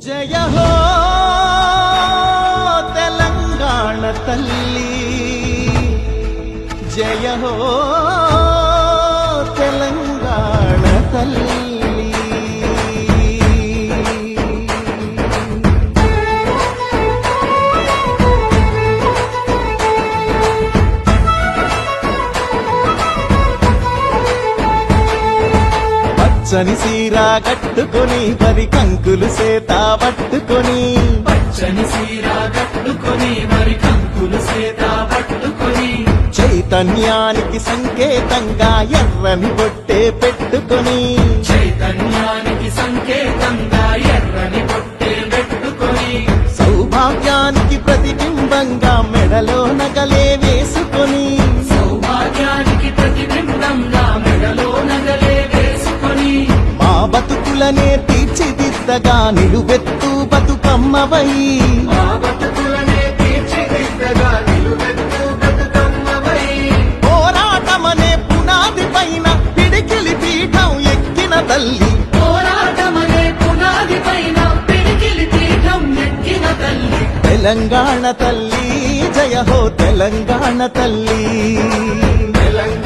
జయ హో తెలంగాణ తల్లి, జయ హో తెలంగాణ తల్లి. పచ్చని సీర కట్టుకొని వరి కంకులు సేత పట్టుకొని, పచ్చని సీర కట్టుకొని వరి కంకులు సేత పట్టుకొని, చైతన్యానికి సంకేతంగా ఎర్రని బొట్టే పెట్టుకొని, చైతన్యానికి సంకేతంగా ఎర్రని బొట్టే పెట్టుకొని, సౌభాగ్యానికి ప్రతిబింబంగా మెడలో నగలే వేసుకొని, సౌభాగ్యానికి ప్రతిబింబంగా మెడలో నగలే వేసుకొని, మా బతుకులనే తీర్చిదిద్దగా నిలువెత్తు బతుకమ్మవై, మా బతుకులనే తీర్చిదిద్దగా నిలువెత్తు బతుకమ్మవై, పోరాటమనే పునాది పైన పిడికిలి పీఠం ఎక్కిన తల్లి, పోరాటమనే పునాది పైన పిడికిలి పీఠం ఎక్కిన తల్లి, తెలంగాణ తల్లి, జయ హో తెలంగాణ తల్లి. తెలంగాణ